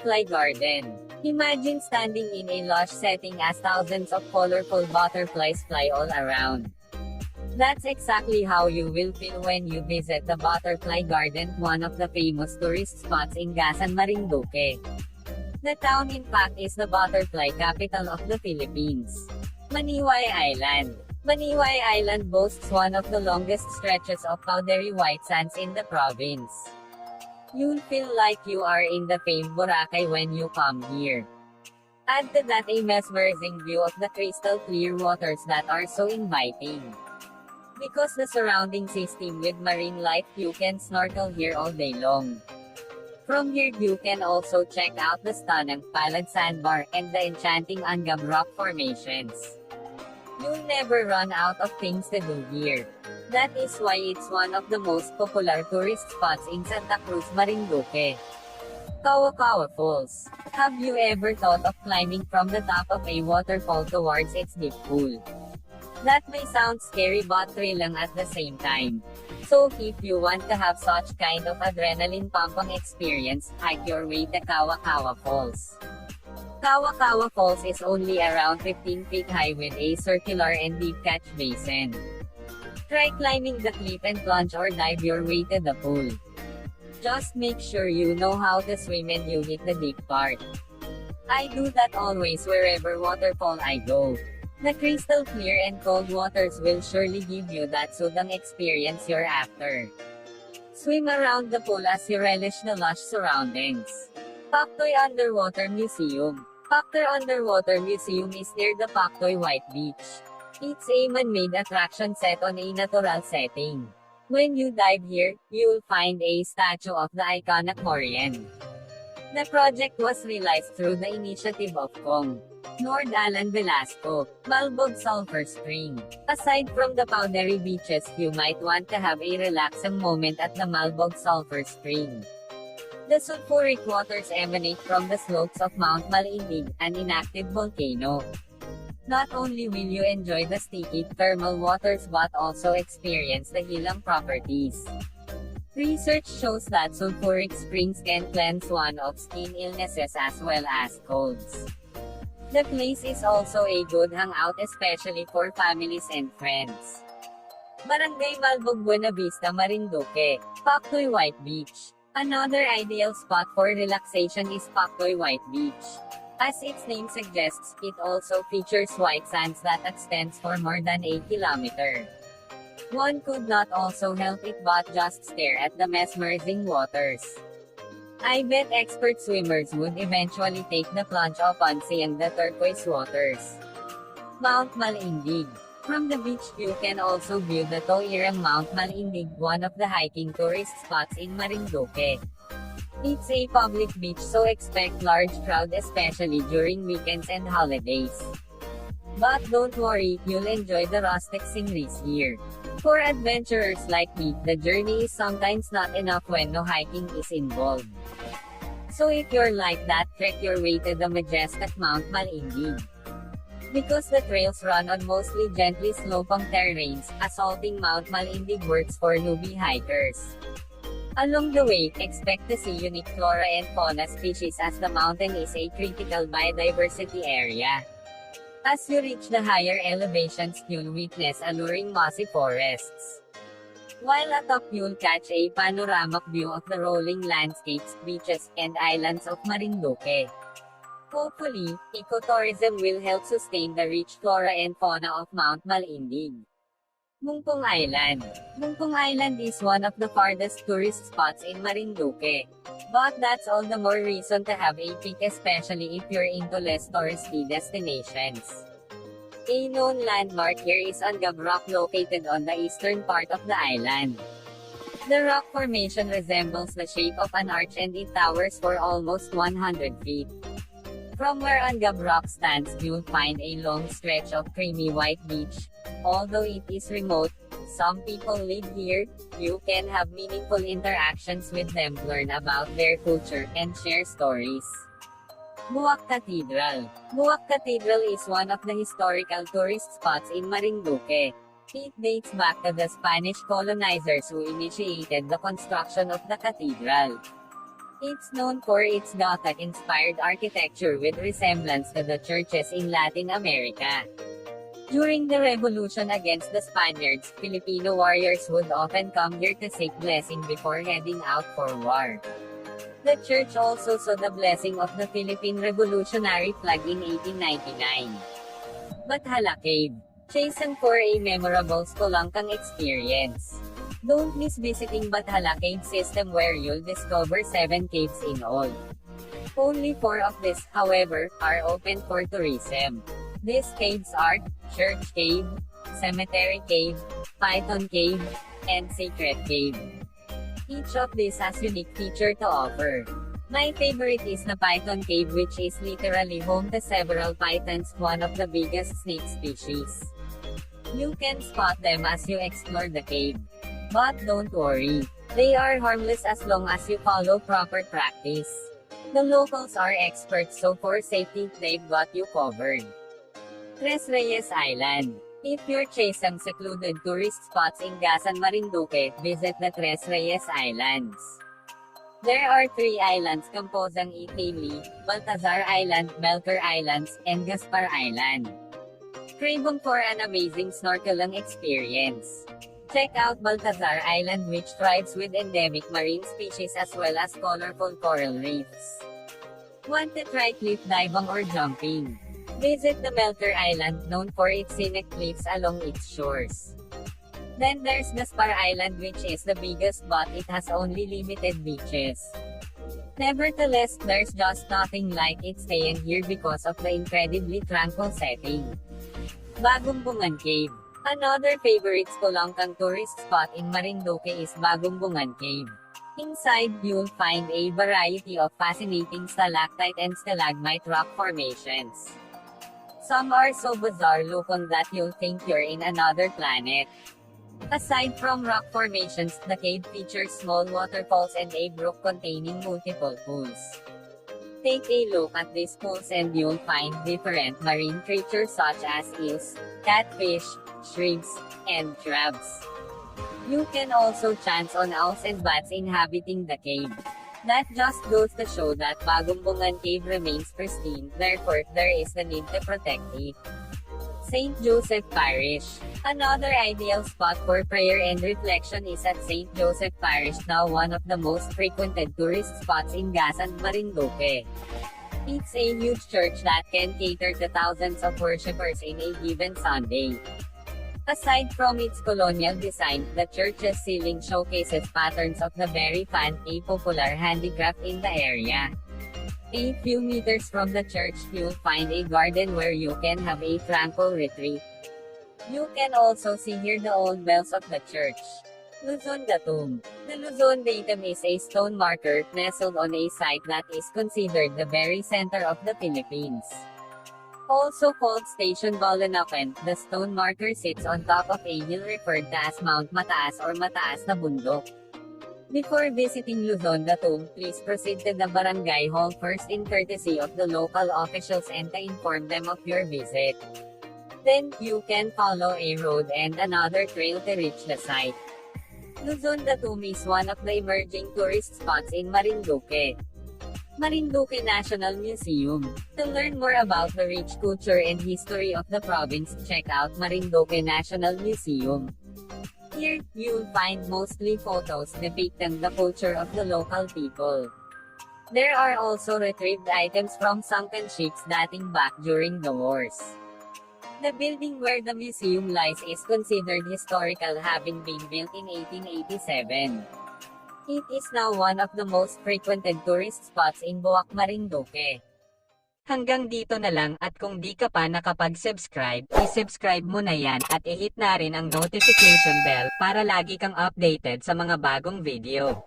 Butterfly Garden. Imagine standing in a lush setting as thousands of colorful butterflies fly all around. That's exactly how you will feel when you visit the Butterfly Garden, one of the famous tourist spots in Marinduque. The town in fact is the butterfly capital of the Philippines. Maniway Island. Maniway Island boasts one of the longest stretches of powdery white sands in the province. You'll feel like you are in the famed Boracay when you come here. Add to that a mesmerizing view of the crystal clear waters that are so inviting. Because the surroundings is teemed with marine life, you can snorkel here all day long. From here you can also check out the stunning Palad Sandbar and the enchanting Angab rock formations. You'll never run out of things to do here. That is why it's one of the most popular tourist spots in Santa Cruz, Marinduque. Kawa Falls. Have you ever thought of climbing from the top of a waterfall towards its deep pool? That may sound scary but thrilling at the same time. So if you want to have such kind of adrenaline-pumping experience, hike your way to Kawa Falls. Kawa Falls is only around 15 feet high with a circular and deep catch basin. Try climbing the cliff and plunge or dive your way to the pool. Just make sure you know how to swim and you hit the deep part. I do that always wherever waterfall I go. The crystal clear and cold waters will surely give you that soothing experience you're after. Swim around the pool as you relish the lush surroundings. Paktoy Underwater Museum. Paktoy Underwater Museum is near the Paktoy White Beach. It's a man-made attraction set on a natural setting. When you dive here, you'll find a statue of the iconic Marian. The project was realized through the initiative of Kong. Lord Alan Velasco, Malbog Sulphur Spring. Aside from the powdery beaches, you might want to have a relaxing moment at the Malbog Sulphur Spring. The sulfuric waters emanate from the slopes of Mount Malindig, an inactive volcano. Not only will you enjoy the sticky thermal waters but also experience the healing properties. Research shows that sulfuric springs can cleanse one of skin illnesses as well as colds. The place is also a good hangout especially for families and friends. Barangay Malbog, Buena Vista, Marinduque. Paktoy White Beach. Another ideal spot for relaxation is Paktoy White Beach. As its name suggests, it also features white sands that extends for more than 8 kilometers. One could not also help it but just stare at the mesmerizing waters. I bet expert swimmers would eventually take the plunge upon seeing the turquoise waters. Mount Malindig. From the beach you can also view the Toirang Mount Malindig, one of the hiking tourist spots in Marinduque. It's a public beach so expect large crowd especially during weekends and holidays. But don't worry, you'll enjoy the rustic sceneries here. For adventurers like me, the journey is sometimes not enough when no hiking is involved. So if you're like that, trek your way to the majestic Mount Malindig. Because the trails run on mostly gently sloping terrains, assaulting Mount Malindig works for newbie hikers. Along the way, expect to see unique flora and fauna species as the mountain is a critical biodiversity area. As you reach the higher elevations, you'll witness alluring mossy forests. While atop you'll catch a panoramic view of the rolling landscapes, beaches, and islands of Marinduque. Hopefully, ecotourism will help sustain the rich flora and fauna of Mount Malindig. Mungpong Island. Mungpong Island is one of the farthest tourist spots in Marinduque. But that's all the more reason to have a peek especially if you're into less touristy destinations. A known landmark here is Angab Rock located on the eastern part of the island. The rock formation resembles the shape of an arch and it towers for almost 100 feet. From where Angab Rock stands you'll find a long stretch of creamy white beach. Although it is remote, some people live here, you can have meaningful interactions with them, learn about their culture, and share stories. Buwak Cathedral. Buwak Cathedral is one of the historical tourist spots in Marinduque. It dates back to the Spanish colonizers who initiated the construction of the cathedral. It's known for its Gothic-inspired architecture with resemblance to the churches in Latin America. During the revolution against the Spaniards, Filipino warriors would often come here to seek blessing before heading out for war. The church also saw the blessing of the Philippine Revolutionary flag in 1899. Bathala Cave. Chasen for a memorable spelunking experience. Don't miss visiting Bathala Cave System where you'll discover 7 caves in all. Only 4 of these, however, are open for tourism. These caves are Church Cave, Cemetery Cave, Python Cave, and Sacred Cave. Each of these has unique feature to offer. My favorite is the Python Cave, which is literally home to several pythons, one of the biggest snake species. You can spot them as you explore the cave. But don't worry, they are harmless as long as you follow proper practice. The locals are experts, so for safety, they've got you covered. Tres Reyes Island. If you're chasing secluded tourist spots in Gasan, Marinduque, visit the Tres Reyes Islands. There are 3 islands composing it, namely, Baltazar Island, Melker Islands, and Gaspar Island. Craving for an amazing snorkeling experience? Check out Baltazar Island, which thrives with endemic marine species as well as colorful coral reefs. Want to try cliff diving or jumping? Visit the Melker Island, known for its scenic cliffs along its shores. Then there's Gaspar Island, which is the biggest but it has only limited beaches. Nevertheless, there's just nothing like it staying here because of the incredibly tranquil setting. Bagumbungan Cave. Another favorite spelunking tourist spot in Marinduque is Bagumbungan Cave. Inside, you'll find a variety of fascinating stalactite and stalagmite rock formations. Some are so bizarre looking that you'll think you're in another planet. Aside from rock formations, the cave features small waterfalls and a brook containing multiple pools. Take a look at these pools and you'll find different marine creatures such as eels, catfish, shrimps, and crabs. You can also chance on owls and bats inhabiting the cave. That just goes to show that Bagumbungan Cave remains pristine, therefore, there is the need to protect it. St. Joseph Parish. Another ideal spot for prayer and reflection is at St. Joseph Parish, now one of the most frequented tourist spots in Gasan, Marinduque. It's a huge church that can cater to thousands of worshippers in a given Sunday. Aside from its colonial design, the church's ceiling showcases patterns of the very fan, a popular handicraft in the area. A few meters from the church, you'll find a garden where you can have a tranquil retreat. You can also see here the old bells of the church. Luzon Datum. The Luzon Datum is a stone marker, nestled on a site that is considered the very center of the Philippines. Also called Station Balanacan, the stone marker sits on top of a hill referred to as Mount Mataas or Mataas na Bundok. Before visiting Luzon Datum, please proceed to the barangay hall first in courtesy of the local officials and to inform them of your visit. Then, you can follow a road and another trail to reach the site. Luzon Datum is one of the emerging tourist spots in Marinduque. Marinduque National Museum. To learn more about the rich culture and history of the province, check out Marinduque National Museum. Here, you'll find mostly photos depicting the culture of the local people. There are also retrieved items from sunken ships dating back during the wars. The building where the museum lies is considered historical, having been built in 1887. It is now one of the most frequented tourist spots in Buwak, Marinduque. Hanggang dito na lang, at kung di ka pa nakapag-subscribe, i-subscribe mo na yan at i-hit na rin ang notification bell para lagi kang updated sa mga bagong video.